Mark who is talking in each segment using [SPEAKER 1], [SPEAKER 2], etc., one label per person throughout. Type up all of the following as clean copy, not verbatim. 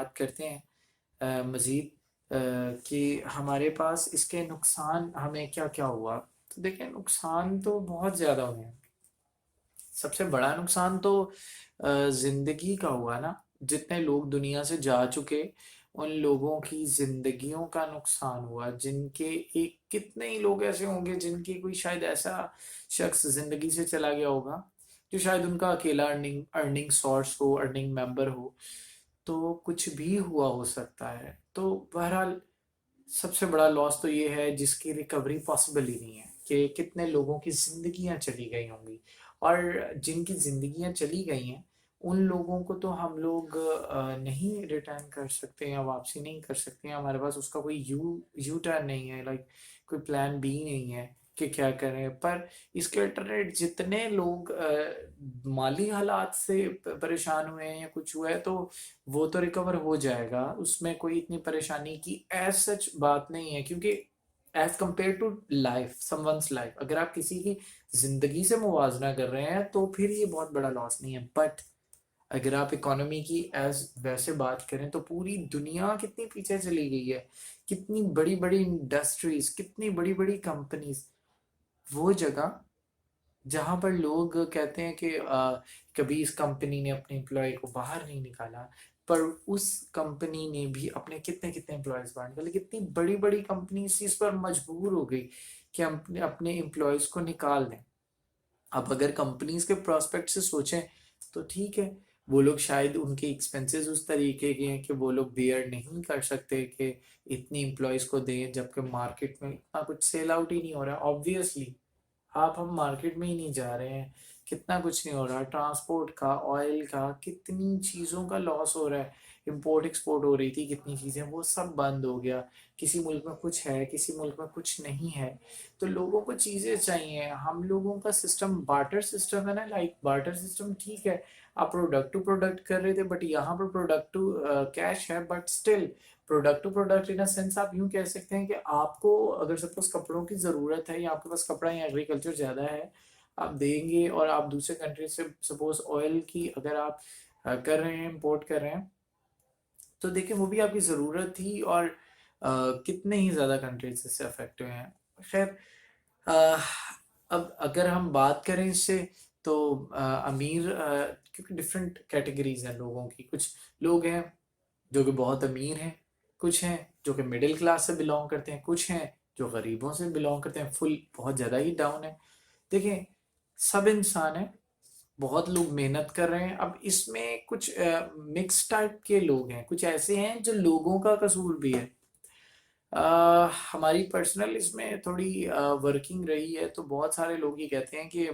[SPEAKER 1] बात करते हैं मज़ीद कि हमारे पास इसके नुकसान हमें क्या-क्या हुआ। तो देखिए नुकसान तो बहुत ज़्यादा हुए हैं। सबसे बड़ा नुकसान तो ज़िंदगी का हुआ ना, जितने लोग दुनिया से जा चुके, उन लोगों की ज़िंदगियों का नुकसान हुआ, जिनके एक कितने ही लोग ऐसे होंगे जिनकी कोई शायद ऐसा शख्स ज़िंदगी से चला गया होगा, जो शायद उनका अकेला अर्निंग अर्निंग सोर्स हो, अर्निंग मेंबर हो, तो कुछ भी हुआ हो सकता है। तो बहरहाल सबसे बड़ा लॉस तो ये है जिसकी रिकवरी पॉसिबल ही नहीं है कि कितने लोगों की ज़िंदगियाँ चली गई होंगी और जिनकी ज़िंदगियाँ चली गई हैं, उन लोगों को तो हम लोग नहीं रिटर्न कर सकते या वापसी नहीं कर सकते हैं। हमारे पास उसका कोई यू यू टर्न नहीं है, लाइक कोई प्लान बी नहीं है कि क्या करें। पर इसके अल्टरनेट जितने लोग माली हालात से परेशान हुए हैं या कुछ हुआ है, तो वो तो रिकवर हो जाएगा, उसमें कोई इतनी परेशानी की एज़ सच बात नहीं है, क्योंकि as compare to life, someone's life, अगर आप किसी की ज़िंदगी से मुवाज़ना कर रहे हैं, तो फिर ये बहुत बड़ा लॉस नहीं है। बट अगर आप इकोनॉमी की एज़ वैसे बात करें, तो पूरी दुनिया कितनी पीछे चली गई है। कितनी बड़ी-बड़ी इंडस्ट्रीज़, कितनी बड़ी-बड़ी कंपनीज़, वो जगह जहाँ पर लोग कहते हैं कि कभी इस कंपनी ने अपने एम्प्लॉय को बाहर नहीं निकाला, पर उस कंपनी ने भी अपने कितने-कितने एम्प्लॉइज़ बाहर निकाले। कितनी बड़ी-बड़ी कंपनी इस चीज़ पर मजबूर हो गई कि हम अपने अपने एम्प्लॉइज़ को निकाल दें। अब अगर कंपनीज़ के प्रोस्पेक्ट से सोचें, तो ठीक है, वो लोग शायद उनके एक्सपेंसेस उस तरीके के हैं कि वो लोग बियर नहीं कर सकते कि इतनी एम्प्लॉइज़ को दें, जबकि मार्केट में इतना कुछ सेल आउट ही नहीं हो रहा है। ऑब्वियसली आप हम मार्केट में ही नहीं जा रहे हैं, कितना कुछ नहीं हो रहा, ट्रांसपोर्ट का, ऑयल का, कितनी चीज़ों का लॉस हो रहा है, इम्पोर्ट एक्सपोर्ट हो रही थी कितनी चीज़ें, वो सब बंद हो गया। किसी मुल्क में कुछ है, किसी मुल्क में कुछ नहीं है, तो लोगों को चीज़ें चाहिए। हम लोगों का सिस्टम बार्टर सिस्टम है ना, लाइक बार्टर सिस्टम ठीक है, आप प्रोडक्ट टू प्रोडक्ट कर रहे थे, बट यहाँ पर प्रोडक्ट टू कैश है, but still product to product in a sense आप यूँ कह सकते हैं कि आपको अगर सपोज़ कपड़ों की ज़रूरत है या आपके पास कपड़ा या एग्रीकल्चर ज़्यादा है, आप देंगे और आप दूसरे कंट्री से सपोज़ ऑयल की अगर आप कर रहे हैं, इम्पोर्ट कर रहे हैं, तो देखिए वो भी आपकी ज़रूरत थी और कितने ही ज़्यादा कंट्रीज़ इससे अफ़ेक्ट हुए हैं। ख़ैर अ, अब अगर हम बात करें इससे तो अमीर क्योंकि डिफरेंट कैटेगरीज़ हैं लोगों की। कुछ लोग हैं जो कि बहुत अमीर हैं, कुछ हैं जो कि मिडिल क्लास से बिलॉन्ग करते हैं, कुछ हैं जो गरीबों से बिलॉन्ग करते हैं, फुल बहुत ज़्यादा ही डाउन है। देखिए, सब इंसान हैं, बहुत लोग मेहनत कर रहे हैं। अब इसमें कुछ मिक्स टाइप के लोग हैं, कुछ ऐसे हैं जो लोगों का कसूर भी है। हमारी पर्सनल इसमें थोड़ी वर्किंग रही है, तो बहुत सारे लोग ये कहते हैं कि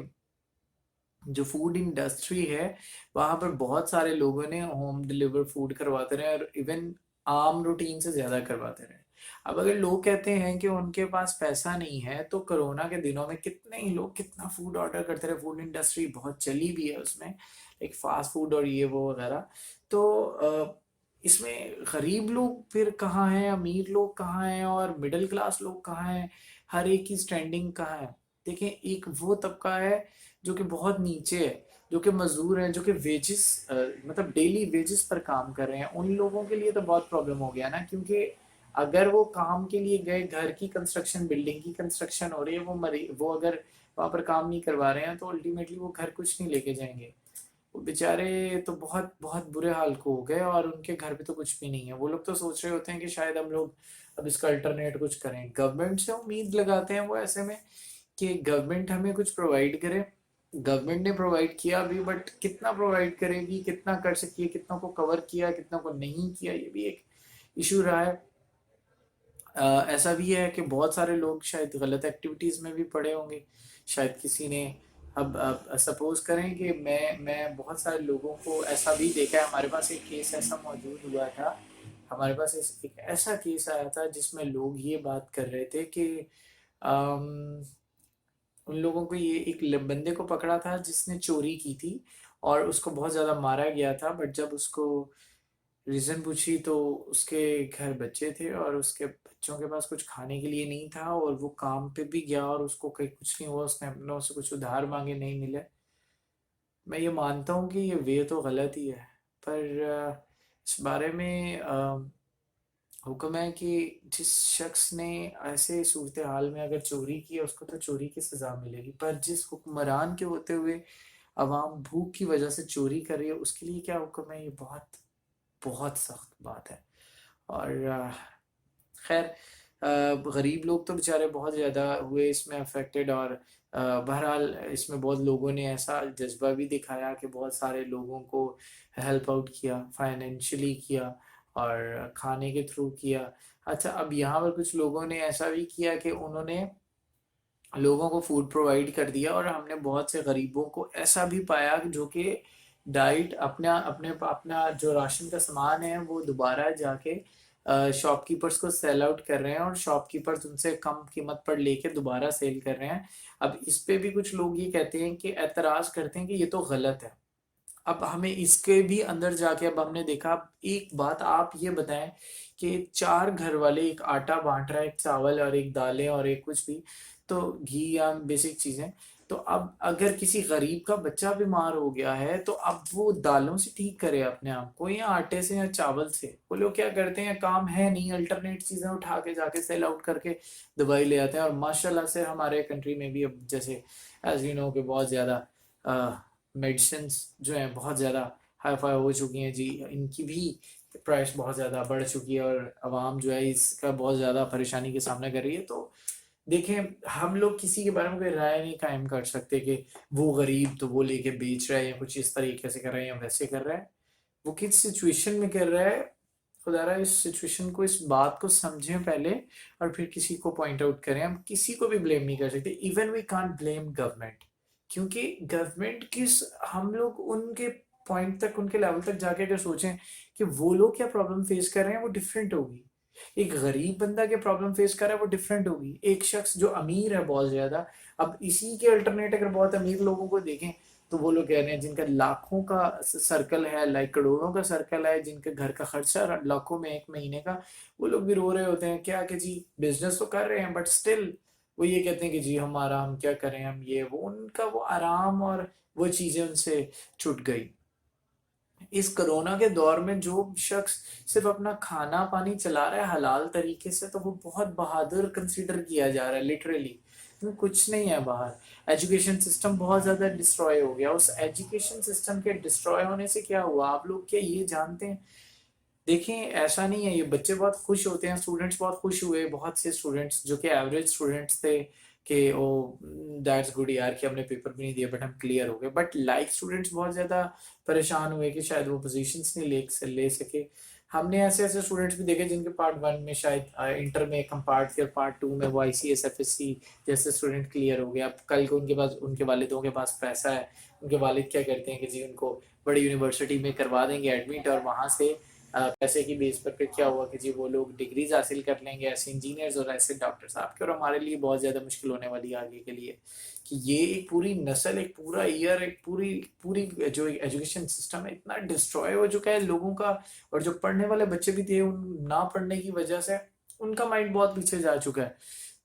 [SPEAKER 1] जो फूड इंडस्ट्री है, वहाँ पर बहुत सारे लोगों ने होम डिलीवर फूड करवाते रहे और इवन आम रूटीन से ज़्यादा करवाते रहे। अब अगर लोग कहते हैं कि उनके पास पैसा नहीं है, तो कोरोना के दिनों में कितने ही लोग कितना फूड ऑर्डर करते रहे, फूड इंडस्ट्री बहुत चली भी है उसमें, लाइक फास्ट फूड और ये वो वगैरह। तो इसमें गरीब लोग फिर कहाँ हैं, अमीर लोग कहाँ हैं और मिडिल क्लास लोग कहाँ हैं, हर एक की स्टैंडिंग कहाँ है? देखिए, एक वो तबका है जो कि बहुत नीचे है, जो कि मज़दूर हैं, जो कि वेजेस मतलब डेली वेजेस पर काम कर रहे हैं, उन लोगों के लिए तो बहुत प्रॉब्लम हो गया ना, क्योंकि अगर वो काम के लिए गए, घर की कंस्ट्रक्शन, बिल्डिंग की कंस्ट्रक्शन हो रही है, वो अगर वहाँ पर काम नहीं करवा रहे हैं, तो अल्टीमेटली वो घर कुछ नहीं लेके जाएँगे। वो बेचारे तो बहुत बहुत बुरे हाल को हो गए और उनके घर पे तो कुछ भी नहीं है। वो लोग तो सोच रहे होते हैं कि शायद हम लोग अब इसका अल्टरनेट कुछ करें। गवर्नमेंट से उम्मीद लगाते हैं वो ऐसे में कि गवर्नमेंट हमें कुछ प्रोवाइड करे। गवर्नमेंट ने प्रोवाइड किया भी, बट कितना प्रोवाइड करेगी, कितना कर सकती है, कितना को कवर किया, कितना को नहीं किया, ये भी एक इशू रहा है। ऐसा भी है कि बहुत सारे लोग शायद गलत एक्टिविटीज़ में भी पड़े होंगे। शायद किसी ने अब सपोज़ करें कि मैं बहुत सारे लोगों को ऐसा भी देखा है, हमारे पास एक केस ऐसा मौजूद हुआ था। हमारे पास एक ऐसा केस आया था जिसमें लोग ये बात कर रहे थे कि अम उन लोगों को ये एक बंदे को पकड़ा था जिसने चोरी की थी और उसको बहुत ज़्यादा मारा गया था, बट जब उसको रीज़न पूछी तो उसके घर बच्चे थे और उसके बच्चों के पास कुछ खाने के लिए नहीं था और वो काम पे भी गया और उसको कहीं कुछ नहीं हुआ, उसने अपनों से कुछ उधार मांगे, नहीं मिले। मैं ये मानता हूँ कि ये वे तो गलत ही है, पर इस बारे में हुक्म है कि जिस शख्स ने ऐसे सूरत हाल में अगर चोरी की है उसको तो चोरी की सजा मिलेगी, पर जिस हुक्मरान के होते हुए अवाम भूख की वजह से चोरी कर रही है उसके लिए क्या हुक्म है, ये बहुत बहुत सख्त बात है। और खैर गरीब लोग तो बेचारे बहुत ज़्यादा हुए इसमें अफेक्टेड, और बहरहाल इसमें बहुत लोगों ने ऐसा जज्बा भी दिखाया कि बहुत सारे लोगों को हेल्प आउट किया, फाइनेंशियली किया और खाने के थ्रू किया। अच्छा, अब यहाँ पर कुछ लोगों ने ऐसा भी किया कि उन्होंने लोगों को फूड प्रोवाइड कर दिया, और हमने बहुत से गरीबों को ऐसा भी पाया कि जो कि डाइट अपना अपने अपना जो राशन का सामान है वो दोबारा जाके शॉपकीपर्स को सेल आउट कर रहे हैं, और शॉपकीपर्स उनसे कम कीमत पर लेके दोबारा सेल कर रहे हैं। अब इस पे भी कुछ लोग ये कहते हैं कि एतराज करते हैं कि ये तो गलत है। अब हमें इसके भी अंदर जाके अब हमने देखा, अब एक बात आप ये बताएं कि चार घर वाले एक आटा बांट रहा है, एक चावल और एक दालें और एक कुछ भी, तो घी या बेसिक चीजें। तो अब अगर किसी गरीब का बच्चा बीमार हो गया है तो अब वो दालों से ठीक करे अपने आप को या आटे से या चावल से? वो लोग क्या करते हैं, काम है नहीं, अल्टरनेट चीजें उठा के जाके सेल आउट करके दवाई ले आते हैं। और माशाल्लाह से हमारे कंट्री में भी अब जैसे एज यू नो कि बहुत ज्यादा मेडिसिन जो हैं बहुत ज़्यादा हाई फाई हो चुकी हैं जी, इनकी भी प्राइस बहुत ज़्यादा बढ़ चुकी है और आवाम जो है इसका बहुत ज़्यादा परेशानी का सामना कर रही है। तो देखें, हम लोग किसी के बारे में कोई राय नहीं कायम कर सकते कि वो गरीब तो वो लेके बेच रहा है या कुछ इस तरीके से कर रहा है या वैसे कर रहा है। वो किस सिचुएशन में कर रहा है, खुदारा इस सिचुएशन को, इस बात को समझें पहले और फिर किसी को पॉइंट आउट करें। हम किसी को भी ब्लेम नहीं कर सकते, even we can't blame government, क्योंकि गवर्नमेंट किस, हम लोग उनके पॉइंट तक, उनके लेवल तक जाके अगर सोचें कि वो लोग क्या प्रॉब्लम फेस कर रहे हैं वो डिफरेंट होगी। एक गरीब बंदा के प्रॉब्लम फेस कर रहा है वो डिफरेंट होगी, एक शख्स जो अमीर है बहुत ज्यादा। अब इसी के अल्टरनेट अगर बहुत अमीर लोगों को देखें तो वो लोग कह रहे हैं जिनका लाखों का सर्कल है, लाइक करोड़ों का सर्कल है, जिनके घर का खर्चा लाखों में एक महीने का, वो लोग भी रो रहे होते हैं क्या कि जी बिजनेस तो कर रहे हैं बट स्टिल वो ये कहते हैं कि जी हमारा, हम क्या करें, हम ये वो, उनका वो आराम और वो चीजें उनसे छूट गई। इस कोरोना के दौर में जो शख्स सिर्फ अपना खाना पानी चला रहा है हलाल तरीके से तो वो बहुत बहादुर कंसीडर किया जा रहा है लिटरली। कुछ नहीं है बाहर। एजुकेशन सिस्टम बहुत ज्यादा डिस्ट्रॉय हो गया, उस एजुकेशन सिस्टम के डिस्ट्रॉय होने से क्या हुआ आप लोग क्या ये जानते हैं? देखें, ऐसा नहीं है, ये बच्चे बहुत खुश होते हैं, स्टूडेंट्स बहुत खुश हुए, बहुत से स्टूडेंट्स जो कि एवरेज स्टूडेंट्स थे कि ओ दैट्स गुड यार कि हमने पेपर भी नहीं दिया बट हम क्लियर हो गए, बट लाइक स्टूडेंट्स बहुत ज़्यादा परेशान हुए कि शायद वो पोजीशंस नहीं ले सके। हमने ऐसे ऐसे स्टूडेंट्स भी देखे जिनके पार्ट वन में शायद इंटर में कम पार्ट थे और पार्ट टू में वो ICS FSC जैसे स्टूडेंट क्लियर हो गया। अब कल को उनके पास, उनके वालिदों के पास पैसा है, उनके वालिद क्या करते हैं कि जी उनको बड़ी यूनिवर्सिटी में करवा देंगे एडमिट, और वहाँ से पैसे की बेस पर फिर क्या हुआ कि जी वो लोग डिग्रीज हासिल कर लेंगे, ऐसे इंजीनियर्स और ऐसे डॉक्टर्स। आपके और हमारे लिए बहुत ज़्यादा मुश्किल होने वाली है आगे के लिए कि ये एक पूरी नस्ल, एक पूरा ईयर, एक पूरी पूरी जो एजुकेशन सिस्टम है इतना डिस्ट्रॉय हो चुका है लोगों का। और जो पढ़ने वाले बच्चे भी थे उन ना पढ़ने की वजह से उनका माइंड बहुत पीछे जा चुका है।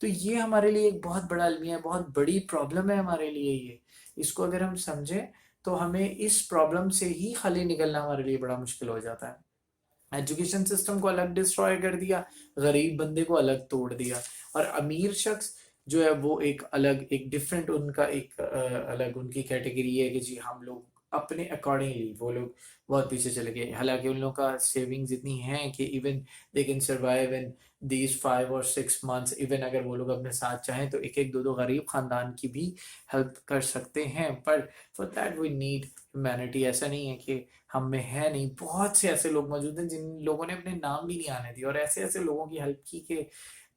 [SPEAKER 1] तो ये हमारे लिए एक बहुत बड़ा अलमिया है, बहुत बड़ी प्रॉब्लम है हमारे लिए ये। इसको अगर हम समझें तो हमें इस प्रॉब्लम से ही खाली निकलना हमारे लिए बड़ा मुश्किल हो जाता है। एजुकेशन सिस्टम को अलग डिस्ट्रॉय कर दिया, गरीब बंदे को अलग तोड़ दिया, और अमीर शख्स जो है वो एक अलग, एक डिफरेंट उनका एक अलग उनकी कैटेगरी है कि जी हम लोग अपने अकॉर्डिंगली, वो लोग बहुत पीछे चले गए। हालांकि उन लोगों का सेविंग्स इतनी हैं कि even they can survive in these 5 और 6 मंथ्स। इवन अगर वो लोग अपने साथ चाहें तो एक एक दो दो गरीब खानदान की भी हेल्प कर सकते हैं, पर for that we need humanity. ऐसा नहीं है कि हम में है नहीं, बहुत से ऐसे लोग मौजूद हैं जिन लोगों ने अपने नाम भी नहीं आने दिए और ऐसे ऐसे लोगों की हेल्प की कि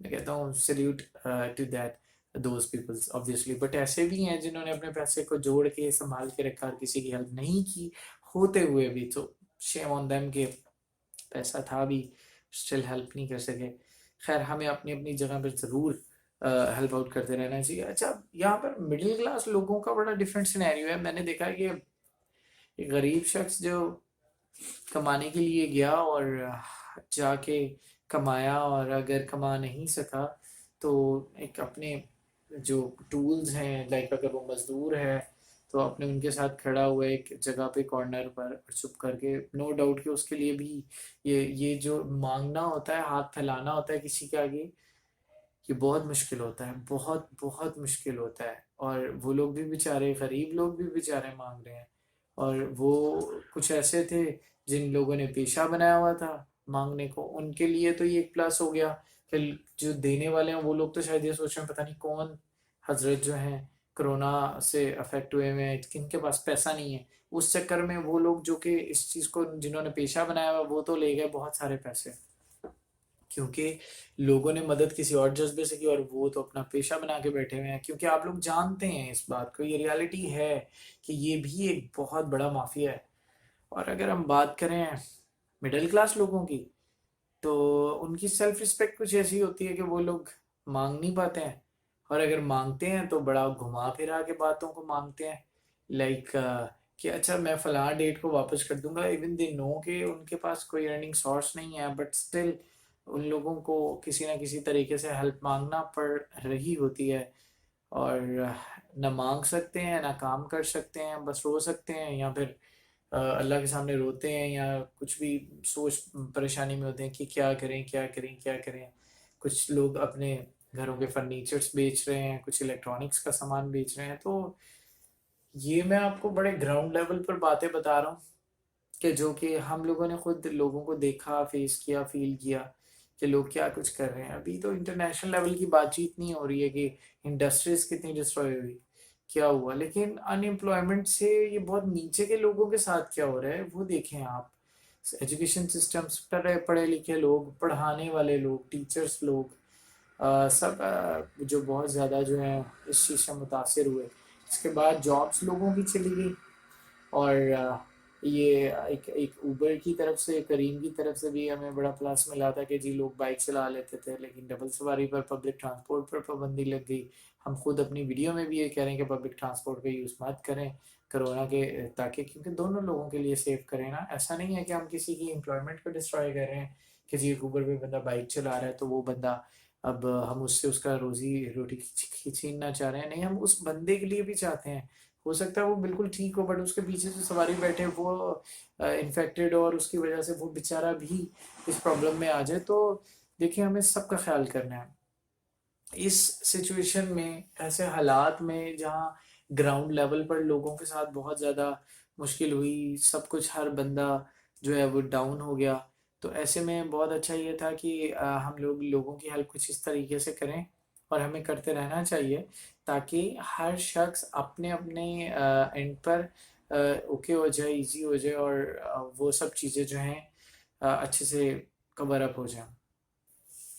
[SPEAKER 1] मैं कहता हूँ salute to that those peoples obviously. But ऐसे भी हैं जिन्होंने अपने पैसे को जोड़ के संभाल के रखा और किसी की हेल्प नहीं की होते हुए भी, तो शेम ऑन देम के पैसा था भी स्टिल हेल्प नहीं कर सके। खैर, हमें अपनी अपनी जगह पर ज़रूर हेल्प आउट करते रहना चाहिए। अच्छा, यहाँ पर मिडिल क्लास लोगों का बड़ा डिफरेंट सिनेरियो है। मैंने देखा है कि एक गरीब शख्स जो कमाने के लिए गया और जाके कमाया, और अगर कमा नहीं सका तो एक अपने जो टूल्स हैं, लाइक अगर वो मजदूर है तो आपने उनके साथ खड़ा हुआ एक जगह पे कॉर्नर पर चुप करके, नो डाउट कि उसके लिए भी ये जो मांगना होता है, हाथ फैलाना होता है किसी के आगे, ये बहुत मुश्किल होता है, बहुत बहुत मुश्किल होता है। और वो लोग भी बेचारे, गरीब लोग भी बेचारे मांग रहे हैं। और वो कुछ ऐसे थे जिन लोगों ने पेशा बनाया हुआ था मांगने को, उनके लिए तो ये एक प्लस हो गया कि जो देने वाले हैं वो लोग तो शायद ये सोच रहे हैं पता नहीं कौन हजरत जो हैं कोरोना से अफेक्ट हुए हुए हैं, किनके पास पैसा नहीं है। उस चक्कर में वो लोग जो कि इस चीज को जिन्होंने पेशा बनाया हुआ वो तो ले गए बहुत सारे पैसे, क्योंकि लोगों ने मदद किसी और जज्बे से की और वो तो अपना पेशा बना के बैठे हुए हैं। क्योंकि आप लोग जानते हैं इस बात को, ये रियलिटी है कि ये भी एक बहुत बड़ा माफिया है। और अगर हम बात करें मिडिल क्लास लोगों की, तो उनकी सेल्फ रिस्पेक्ट कुछ ऐसी होती है कि वो लोग मांग नहीं पाते हैं। और अगर मांगते हैं तो बड़ा घुमा फिरा के बातों को मांगते हैं, लाइक कि अच्छा मैं फलां डेट को वापस कर दूंगा, इवन दे नो कि उनके पास कोई अर्निंग सोर्स नहीं है, बट स्टिल उन लोगों को किसी ना किसी तरीके से हेल्प मांगना पड़ रही होती है। और ना मांग सकते हैं ना काम कर सकते हैं, बस रो सकते हैं या फिर अल्लाह के सामने रोते हैं, या कुछ भी सोच परेशानी में होते हैं कि क्या करें क्या करें क्या करें। कुछ लोग अपने घरों के फर्नीचर्स बेच रहे हैं, कुछ इलेक्ट्रॉनिक्स का सामान बेच रहे हैं। तो ये मैं आपको बड़े ग्राउंड लेवल पर बातें बता रहा हूँ कि जो कि हम लोगों ने खुद लोगों को देखा, फेस किया, फील किया कि लोग क्या कुछ कर रहे हैं। अभी तो इंटरनेशनल लेवल की बातचीत नहीं हो रही है कि इंडस्ट्रीज कितनी डिस्ट्रॉय हुई, क्या हुआ, लेकिन अनएम्प्लॉयमेंट से ये बहुत नीचे के लोगों के साथ क्या हो रहा है वो देखें आप। एजुकेशन सिस्टम्स पर पढ़े लिखे लोग, पढ़ाने वाले लोग, टीचर्स लोग, सब जो बहुत ज़्यादा जो है इस चीज़ से मुतासर हुए। इसके बाद जॉब्स लोगों की चली गई। और ये एक एक उबर की तरफ से, करीम की तरफ से भी हमें बड़ा प्लस मिला था कि जी लोग बाइक चला लेते थे, लेकिन डबल सवारी पर, पब्लिक ट्रांसपोर्ट पर पाबंदी लग गई। हम खुद अपनी वीडियो में भी ये कह रहे हैं कि पब्लिक ट्रांसपोर्ट का यूज़ मत करें कोरोना के, ताकि क्योंकि दोनों लोगों के लिए सेव करें ना। ऐसा नहीं है कि हम किसी की एम्प्लॉयमेंट को डिस्ट्रॉय कर रहे हैं कि जी ऊबर पे बंदा बाइक चला रहा है तो वो बंदा, अब हम उससे उसका रोजी रोटी छीनना चाह रहे हैं, नहीं। हम उस बंदे के लिए भी चाहते हैं, हो सकता है वो बिल्कुल ठीक हो बट उसके पीछे जो सवारी बैठे वो इन्फेक्टेड हो और उसकी वजह से वो बेचारा भी इस प्रॉब्लम में आ जाए। तो देखिए हमें सबका ख्याल करना है इस सिचुएशन में, ऐसे हालात में जहाँ ग्राउंड लेवल पर लोगों के साथ बहुत ज़्यादा मुश्किल हुई, सब कुछ, हर बंदा जो है वो डाउन हो गया। तो ऐसे में बहुत अच्छा ये था कि हम लोग लोगों की हेल्प कुछ इस तरीके से करें और हमें करते रहना चाहिए, ताकि हर शख्स अपने अपने एंड पर ओके हो जाए, इजी हो जाए, और वो सब चीज़ें जो हैं अच्छे से कवर अप हो जाए।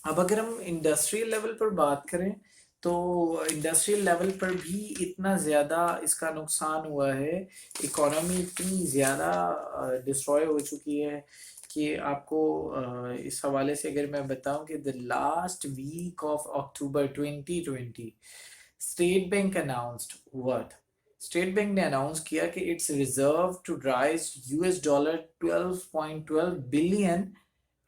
[SPEAKER 1] अब अगर हम इंडस्ट्रियल लेवल पर बात करें, तो इंडस्ट्रियल लेवल पर भी इतना ज़्यादा इसका नुकसान हुआ है, इकोनॉमी इतनी ज़्यादा डिस्ट्रॉय हो चुकी है कि आपको इस हवाले से अगर मैं बताऊं कि the last week of October 2020, State Bank announced what, State Bank ने अनाउंस किया कि it's reserve to raise US $12.12 बिलियन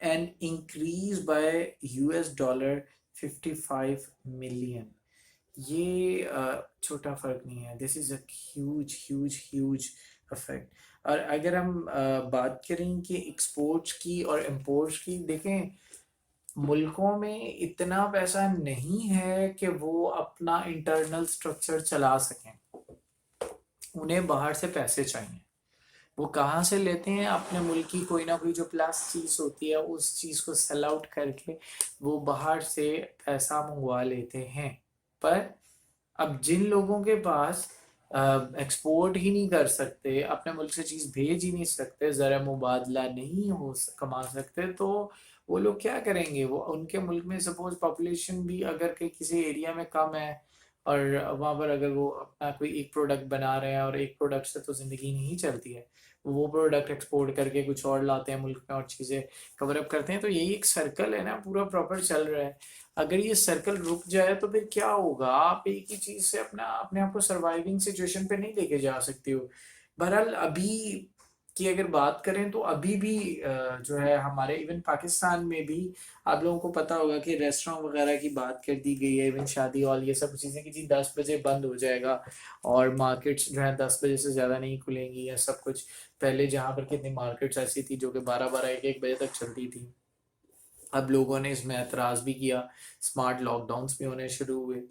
[SPEAKER 1] and increase by $55 million। ये छोटा फर्क नहीं है, this is a huge huge huge effect. और अगर हम बात करें कि एक्सपोर्ट्स की और इम्पोर्ट्स की, देखें मुल्कों में इतना पैसा नहीं है कि वो अपना इंटरनल स्ट्रक्चर चला सकें, उन्हें बाहर से पैसे चाहिए। वो कहाँ से लेते हैं? अपने मुल्क की कोई ना कोई जो प्लस चीज़ होती है उस चीज़ को सेल आउट करके वो बाहर से पैसा मंगवा लेते हैं। पर अब जिन लोगों के पास एक्सपोर्ट ही नहीं कर सकते, अपने मुल्क से चीज़ भेज ही नहीं सकते, ज़रा मुबादला नहीं हो कमा सकते, तो वो लोग क्या करेंगे? वो उनके मुल्क में सपोज पॉपुलेशन भी अगर के किसी एरिया में कम है और वहाँ पर अगर वो अपना कोई एक प्रोडक्ट बना रहे हैं, और एक प्रोडक्ट से तो ज़िंदगी नहीं चलती है, वो प्रोडक्ट एक्सपोर्ट करके कुछ और लाते हैं मुल्क में और चीज़ें कवर अप करते हैं, तो यही एक सर्कल है ना, पूरा प्रॉपर चल रहा है। अगर ये सर्कल रुक जाए तो फिर क्या होगा? आप एक ही चीज से अपना अपने आप को सर्वाइविंग सिचुएशन पे नहीं लेके जा सकते हो। बहरहाल अभी की अगर बात करें तो अभी भी जो है हमारे इवन पाकिस्तान में भी आप लोगों को पता होगा कि रेस्टोरेंट वगैरह की बात कर दी गई है, इवन शादी हॉल ये सब चीज़ें कि जी 10 बजे बंद हो जाएगा और मार्केट्स जो है 10 बजे से ज़्यादा नहीं खुलेंगी या सब कुछ। पहले जहाँ पर कितनी मार्केट्स ऐसी थी जो कि 12-12 1-1 बजे तक चलती थी। अब लोगों ने इसमें एतराज़ भी किया, स्मार्ट लॉकडाउन्स भी होने शुरू हुए।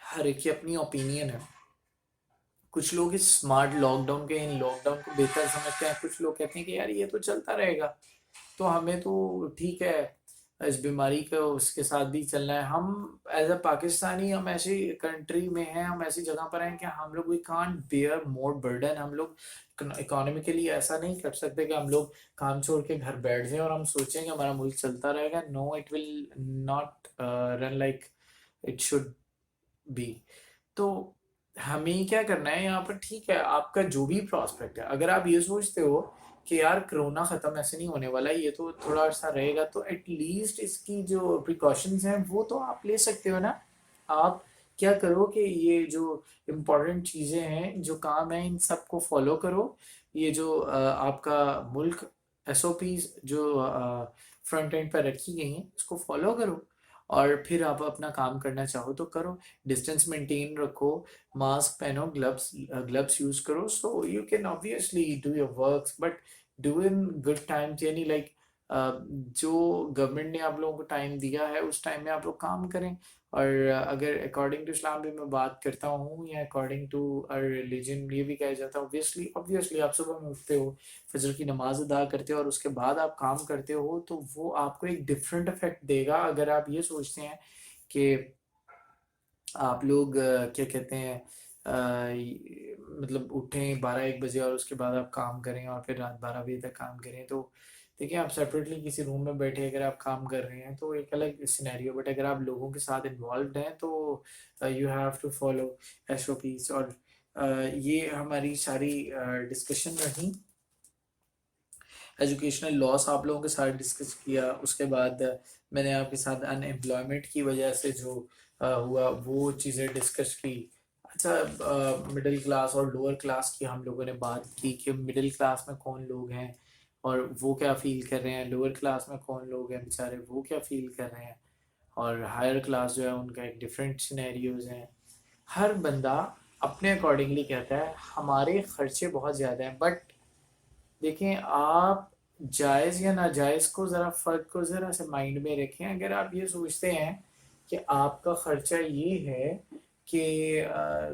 [SPEAKER 1] हर एक की अपनी ओपिनियन है। कुछ लोग इस स्मार्ट लॉकडाउन के इन लॉकडाउन को बेहतर समझते हैं, कुछ लोग कहते हैं कि यार ये तो चलता रहेगा, तो हमें तो ठीक है, इस बीमारी को उसके साथ भी चलना है। हम एज अ पाकिस्तानी हम ऐसी कंट्री में हैं, हम ऐसी जगह पर हैं कि हम लोग we can't bear more burden. हम लोग इकोनॉमिकली ऐसा नहीं कर सकते कि हम लोग काम छोड़ के घर बैठ जाएं और हम सोचें कि हमारा मुल्क चलता रहेगा। No, it will not run like it should be. तो हमें क्या करना है यहाँ पर, ठीक है आपका जो भी प्रॉस्पेक्ट है, अगर आप ये सोचते हो कि यार कोरोना खत्म ऐसे नहीं होने वाला, ये तो थोड़ा अर्सा रहेगा, तो एटलीस्ट इसकी जो प्रिकॉशंस हैं वो तो आप ले सकते हो ना। आप क्या करो कि ये जो इम्पोर्टेंट चीज़ें हैं, जो काम है, इन सबको फॉलो करो। ये जो आपका मुल्क एसओपीज जो फ्रंट एंड पर रखी गई हैं उसको फॉलो करो, और फिर आप अपना काम करना चाहो तो करो। डिस्टेंस मेंटेन रखो, मास्क पहनो, ग्लव्स ग्लव्स यूज करो, so you can obviously do your works, but do in good time, यानी लाइक जो गवर्नमेंट ने आप लोगों को टाइम दिया है उस टाइम में आप लोग काम करें। और अगर अकॉर्डिंग टू इस्लाम भी मैं बात करता हूँ या अकॉर्डिंग टू आवर रिलीजन ये भी कहा जाता है, ऑब्वियसली ऑब्वियसली आप सुबह में उठते हो, फजर की नमाज अदा करते हो और उसके बाद आप काम करते हो, तो वो आपको एक डिफरेंट इफेक्ट देगा। अगर आप ये सोचते हैं कि आप लोग क्या कहते हैं मतलब उठें 12-1 बजे और उसके बाद आप काम करें और फिर रात 12 बजे तक काम करें, तो देखिए आप सेपरेटली किसी रूम में बैठे अगर आप काम कर रहे हैं तो एक अलग सिनेरियो, बट अगर आप लोगों के साथ इन्वॉल्व हैं तो you have to follow SOPs. और ये हमारी सारी डिस्कशन रही। एजुकेशनल लॉस आप लोगों के साथ डिस्कस किया, उसके बाद मैंने आपके साथ अनएम्प्लॉयमेंट की वजह से जो हुआ वो चीज़ें डिस्कस की। अच्छा, मिडिल क्लास और लोअर क्लास की हम लोगों ने बात की कि मिडिल क्लास में कौन लोग हैं और वो क्या फील कर रहे हैं, लोअर क्लास में कौन लोग हैं बेचारे वो क्या फील कर रहे हैं, और हायर क्लास जो है उनका एक डिफरेंट सिनेरियोज हैं। हर बंदा अपने अकॉर्डिंगली कहता है हमारे खर्चे बहुत ज़्यादा हैं, बट देखें आप जायज़ या नाजायज़ को ज़रा फ़र्क को ज़रा सा माइंड में रखें। अगर आप ये सोचते हैं कि आपका ख़र्चा ये है कि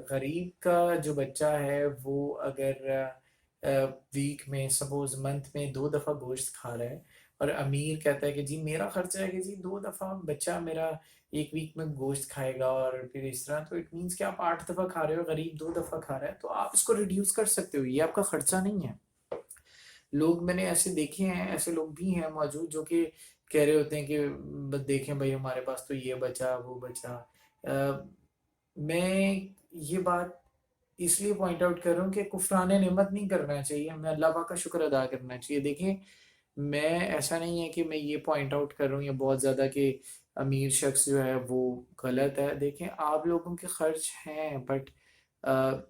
[SPEAKER 1] गरीब का जो बच्चा है वो अगर वीक में सपोज़ मंथ में 2 दफ़ा गोश्त खा रहा है, और अमीर कहता है कि जी मेरा ख़र्चा है कि जी 2 दफ़ा बच्चा मेरा 1 वीक में गोश्त खाएगा और फिर इस तरह, तो इट मीन्स कि आप 8 दफ़ा खा रहे हो, गरीब 2 दफ़ा खा रहा है, तो आप इसको रिड्यूस कर सकते हो, ये आपका ख़र्चा नहीं है। लोग मैंने ऐसे देखे हैं, ऐसे लोग भी हैं मौजूद जो कि कह रहे होते हैं कि देखें भाई हमारे पास तो ये बचा वो बचा। मैं ये बात इसलिए पॉइंट आउट कर रहा हूँ कि कुफराने नेमत नहीं करना चाहिए, हमें अल्लाह पाक का शुक्र अदा करना चाहिए। देखिए मैं ऐसा नहीं है कि मैं ये पॉइंट आउट कर रहा हूँ या बहुत ज़्यादा कि अमीर शख्स जो है वो गलत है। देखें आप लोगों के खर्च हैं, बट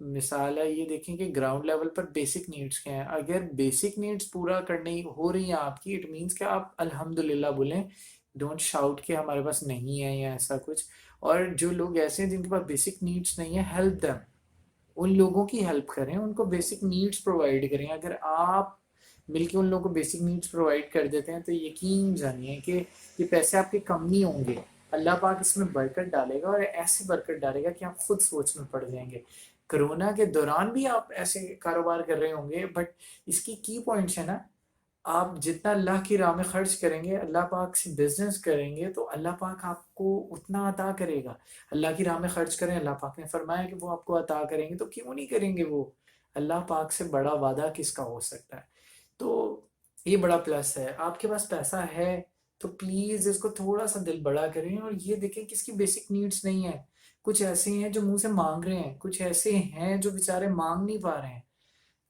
[SPEAKER 1] मिसाल है ये देखें कि ग्राउंड लेवल पर बेसिक नीड्स क्या हैं। अगर बेसिक नीड्स पूरा करनी हो रही हैं आपकी, इट मीन्स कि आप अल्हम्दुलिल्लाह बोलें, डोंट शाउट कि हमारे पास नहीं है या ऐसा कुछ। और जो लोग ऐसे हैं जिनके पास बेसिक नीड्स नहीं है, हेल्प देम, उन लोगों की हेल्प करें, उनको बेसिक नीड्स प्रोवाइड करें। अगर आप मिलके उन लोगों को बेसिक नीड्स प्रोवाइड कर देते हैं तो यकीन जानिए कि ये पैसे आपके कम नहीं होंगे, अल्लाह पाक इसमें बरकत डालेगा और ऐसी बरकत डालेगा कि आप खुद सोच में पड़ जाएंगे। कोरोना के दौरान भी आप ऐसे कारोबार कर रहे होंगे, बट इसकी की पॉइंट्स है ना, आप जितना अल्लाह की राह में खर्च करेंगे, अल्लाह पाक से बिजनेस करेंगे, तो अल्लाह पाक आपको उतना अता करेगा। अल्लाह की राह में खर्च करें, अल्लाह पाक ने फरमाया कि वो आपको अता करेंगे, तो क्यों नहीं करेंगे वो। अल्लाह पाक से बड़ा वादा किसका हो सकता है। तो ये बड़ा प्लस है, आपके पास पैसा है तो प्लीज इसको थोड़ा सा दिल बड़ा करें और ये देखें कि इसकी बेसिक नीड्स नहीं है। कुछ ऐसे हैं जो मुंह से मांग रहे हैं, कुछ ऐसे हैं जो बेचारे मांग नहीं पा रहे हैं,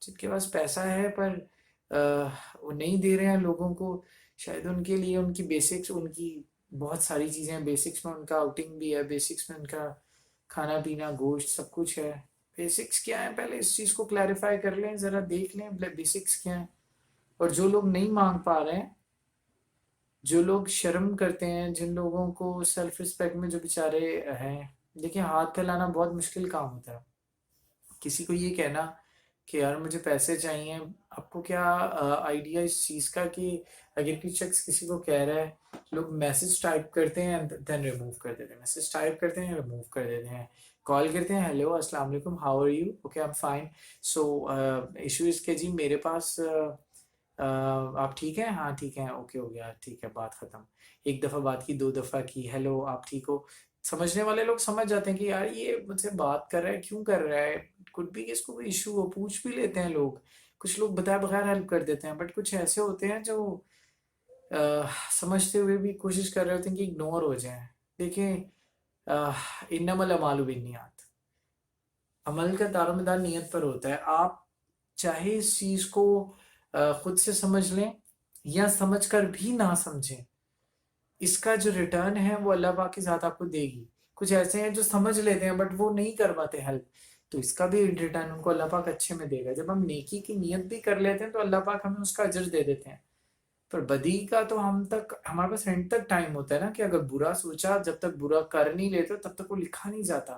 [SPEAKER 1] जिनके पास पैसा है पर वो नहीं दे रहे हैं लोगों को। शायद उनके लिए उनकी बेसिक्स, उनकी बहुत सारी चीज़ें हैं, बेसिक्स में उनका आउटिंग भी है, बेसिक्स में उनका खाना पीना गोश्त सब कुछ है, बेसिक्स क्या है, पहले इस चीज को क्लैरिफाई कर लें, जरा देख लें बेसिक्स क्या है। और जो लोग नहीं मांग पा रहे हैं, जो लोग शर्म करते हैं, जिन लोगों को सेल्फ रिस्पेक्ट में जो बेचारे हैं, देखिए हाथ फैलाना बहुत मुश्किल काम होता है। किसी को ये कहना कि यार मुझे पैसे चाहिए, आपको क्या आइडिया इस चीज़ का कि अगर कोई शख्स किसी को कह रहा है, लोग मैसेज टाइप करते हैं देन रिमूव कर देते हैं, मैसेज टाइप करते हैं रिमूव कर देते हैं, कॉल करते हैं हेलो अस्सलाम वालेकुम how are you, okay I am fine, so issue इसके जी मेरे पास आप ठीक हैं, हाँ ठीक है, ओके हो गया, ठीक है, बात खत्म। एक दफ़ा बात की, दो दफ़ा की, हेलो आप ठीक हो, समझने वाले लोग समझ जाते हैं कि यार ये मुझसे बात कर रहा है, क्यों कर रहा है, कुछ भी इसको कोई इशू हो, पूछ भी लेते हैं लोग। कुछ लोग बताए बगैर हेल्प कर देते हैं, बट कुछ ऐसे होते हैं जो समझते हुए भी कोशिश कर रहे होते हैं कि इग्नोर हो जाएं। देखिए इन्नमल अमालु बिन्नियात, अमल का दारोमदार नियत पर होता है। आप चाहे इस चीज को खुद से समझ लें या समझकर भी ना समझें, इसका जो रिटर्न है वो अल्लाह पाक की ज़ात आपको देगी। कुछ ऐसे हैं जो समझ लेते हैं बट वो नहीं कर पाते हेल्प, तो इसका भी रिटर्न उनको अल्लाह पाक अच्छे में देगा। जब हम नेकी की नियत भी कर लेते हैं तो अल्लाह पाक हमें उसका अजर दे देते हैं। पर बदी का तो हम तक, हमारे पास एंड तक टाइम होता है ना, कि अगर बुरा सोचा, जब तक बुरा कर नहीं लेते तब तक वो लिखा नहीं जाता।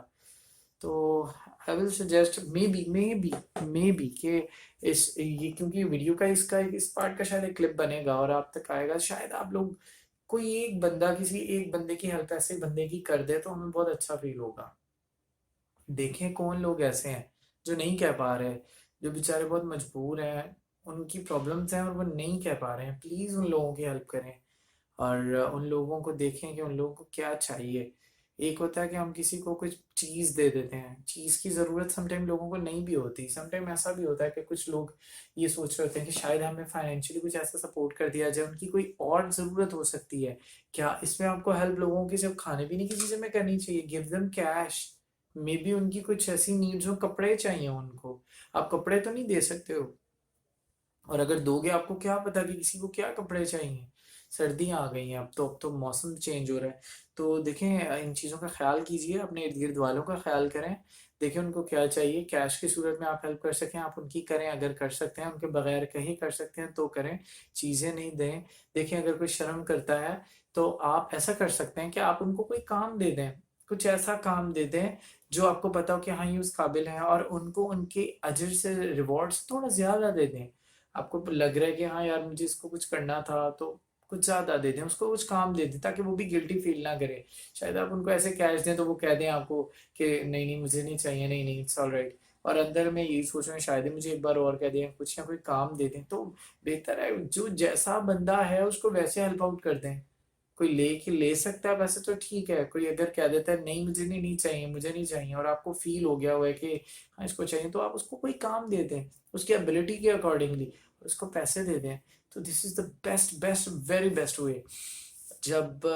[SPEAKER 1] तो I will suggest may be कि इस ये, क्योंकि वीडियो का इसका इस पार्ट का शायद एक क्लिप बनेगा और आप तक आएगा, शायद आप लोग, कोई एक बंदा किसी एक बंदे की हेल्प ऐसे बंदे की कर दे तो हमें बहुत अच्छा फील होगा। देखें कौन लोग ऐसे हैं जो नहीं कह पा रहे, जो बेचारे बहुत मजबूर हैं, उनकी प्रॉब्लम्स हैं और वो नहीं कह पा रहे हैं, प्लीज उन लोगों की हेल्प करें। और उन लोगों को देखें कि उन लोगों को क्या चाहिए। एक होता है कि हम किसी को कुछ चीज़ दे देते हैं, चीज़ की ज़रूरत समटाइम लोगों को नहीं भी होती, समटाइम ऐसा भी होता है कि कुछ लोग ये सोच रहे होते हैं कि शायद हमें फाइनेंशियली कुछ ऐसा सपोर्ट कर दिया जाए, उनकी कोई और ज़रूरत हो सकती है। क्या इसमें आपको हेल्प लोगों की सिर्फ खाने पीने की चीज़ें में करनी चाहिए? Give them cash. May be उनकी कुछ ऐसी नीड्स हो, कपड़े चाहिए उनको, आप कपड़े तो नहीं दे सकते हो, और अगर दोगे आपको क्या पता कि किसी को क्या कपड़े चाहिए। सर्दियाँ आ गई हैं, अब तो मौसम चेंज हो रहा है। तो देखें इन चीज़ों का ख्याल कीजिए, अपने इर्द गिर्द वालों का ख्याल करें, देखें उनको क्या चाहिए, कैश की सूरत में आप हेल्प कर सकें आप उनकी करें, अगर कर सकते हैं उनके बगैर कहीं कर सकते हैं तो करें, चीज़ें नहीं दें। देखें अगर कोई शर्म करता है तो आप ऐसा कर सकते हैं कि आप उनको कोई काम दे दें, कुछ ऐसा काम दे दें जो आपको पता हो कि हाँ ये उस काबिल है, और उनको उनके अजर से रिवॉर्ड्स थोड़ा ज़्यादा दे दें। आपको लग रहा है कि हाँ यार मुझे इसको कुछ करना था, तो कुछ ज़्यादा दे दें, उसको कुछ काम दे दें ताकि वो भी गिल्टी फील ना करे। शायद आप उनको ऐसे कैश दें तो वो कह दें आपको कि नहीं नहीं मुझे नहीं चाहिए, नहीं नहीं इट्स ऑल राइट, और अंदर में यही सोच रहे हैं शायद ही मुझे एक बार और कह दें, कुछ या कोई काम दे दें। तो बेहतर है जो जैसा बंदा है उसको वैसे हेल्प आउट कर दें। कोई ले सकता है वैसे तो ठीक है, कोई अगर कह देता है नहीं मुझे नहीं चाहिए, मुझे नहीं चाहिए, और आपको फील हो गया हुआ है कि हाँ इसको चाहिए, तो आप उसको कोई काम दे दें उसकी एबिलिटी के अकॉर्डिंगली, उसको पैसे दे दें। तो this is the best best very best way. जब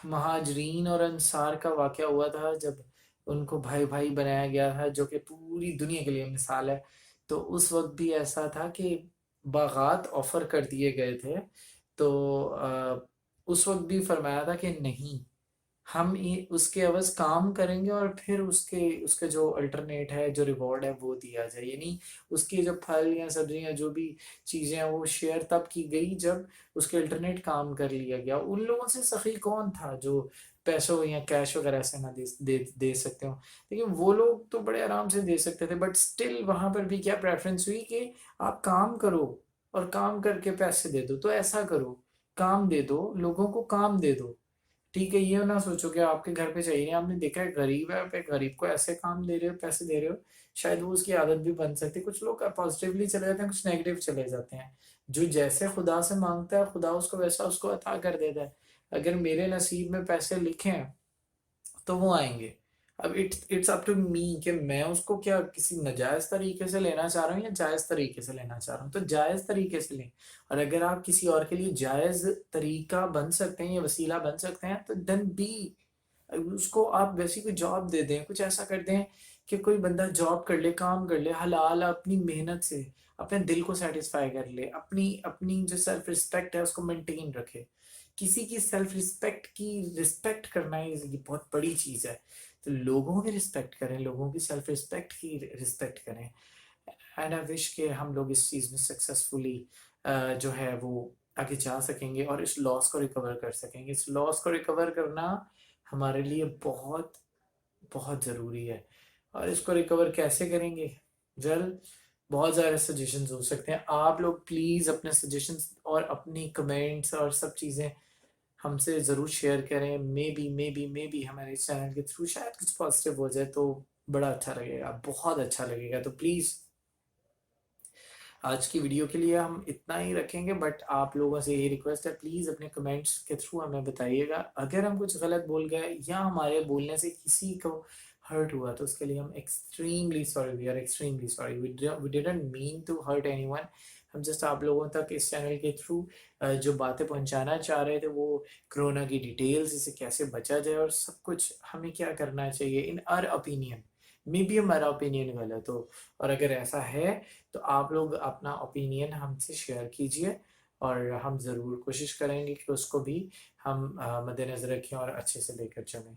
[SPEAKER 1] महाजरीन और अंसार का वाकया हुआ था, जब उनको भाई भाई बनाया गया था, जो कि पूरी दुनिया के लिए मिसाल है, तो उस वक्त भी ऐसा था कि बागात ऑफर कर दिए गए थे। तो उस वक्त भी फरमाया था कि नहीं, हम ये उसके एवज काम करेंगे और फिर उसके उसके जो अल्टरनेट है, जो रिवॉर्ड है वो दिया जाए। यानी उसके जो फल या सब्जियां जो भी चीजें हैं वो शेयर तब की गई जब उसके अल्टरनेट काम कर लिया गया। उन लोगों से सखी कौन था जो पैसों या कैश वगैरह से ना दे सकते हो, लेकिन वो लोग तो बड़े आराम से दे सकते थे, बट स्टिल वहां पर भी क्या प्रेफरेंस हुई कि आप काम करो और काम करके पैसे दे दो। तो ऐसा करो, काम दे दो, लोगों को काम दे दो। ठीक है, ये ना सोचो कि आपके घर पे चाहिए, आपने देखा है गरीब है, आप एक गरीब को ऐसे काम दे रहे हो, पैसे दे रहे हो, शायद वो उसकी आदत भी बन सकती है। कुछ लोग पॉजिटिवली चले जाते हैं, कुछ नेगेटिव चले जाते हैं। जो जैसे खुदा से मांगता है खुदा उसको वैसा उसको अता कर देता है। अगर मेरे नसीब में पैसे लिखे हैं तो वो आएंगे। अब इट्स अप टू मी कि मैं उसको क्या किसी नाजायज तरीके से लेना चाह रहा हूँ या जायज तरीके से लेना चाह रहा हूँ, तो जायज तरीके से लें। और अगर आप किसी और के लिए जायज तरीका बन सकते हैं या वसीला बन सकते हैं तो देन बी, उसको आप वैसी कोई जॉब दे दें, कुछ ऐसा कर दें कि कोई बंदा जॉब कर ले, काम कर ले हलाल, अपनी मेहनत से अपने दिल को सेटिस्फाई कर ले, अपनी अपनी जो सेल्फ रिस्पेक्ट है उसको मेंटेन रखे। किसी की सेल्फ रिस्पेक्ट की रिस्पेक्ट करना ये बहुत बड़ी चीज़ है। तो लोगों की रिस्पेक्ट करें, लोगों की सेल्फ रिस्पेक्ट की रिस्पेक्ट करें। एंड आई विश कि हम लोग इस चीज़ में सक्सेसफुली जो है वो आगे जा सकेंगे और इस लॉस को रिकवर कर सकेंगे। इस लॉस को रिकवर करना हमारे लिए बहुत बहुत ज़रूरी है। और इसको रिकवर कैसे करेंगे? वेल, बहुत सारे सजेशंस हो सकते हैं। आप लोग प्लीज़ अपने सजेशंस और अपनी कमेंट्स और सब चीज़ें हमसे ज़रूर शेयर करें। मे बी हमारे इस चैनल के थ्रू शायद कुछ पॉजिटिव हो जाए तो बड़ा अच्छा लगेगा, बहुत अच्छा लगेगा। तो प्लीज़ आज की वीडियो के लिए हम इतना ही रखेंगे, बट आप लोगों से यही रिक्वेस्ट है, प्लीज़ अपने कमेंट्स के थ्रू हमें बताइएगा। अगर हम कुछ गलत बोल गए या हमारे बोलने से किसी को हर्ट हुआ तो उसके लिए हम extremely sorry, we are extremely sorry, we didn't mean to hurt anyone. हम जस्ट आप लोगों तक इस चैनल के थ्रू जो बातें पहुंचाना चाह रहे थे, वो कोरोना की डिटेल्स, इससे कैसे बचा जाए और सब कुछ हमें क्या करना चाहिए in our opinion. Maybe हमारा ओपिनियन गलत हो, और अगर ऐसा है तो आप लोग अपना ओपिनियन हमसे शेयर कीजिए और हम ज़रूर कोशिश करेंगे कि उसको भी हम मद्देनज़र रखें और अच्छे से लेकर चलें।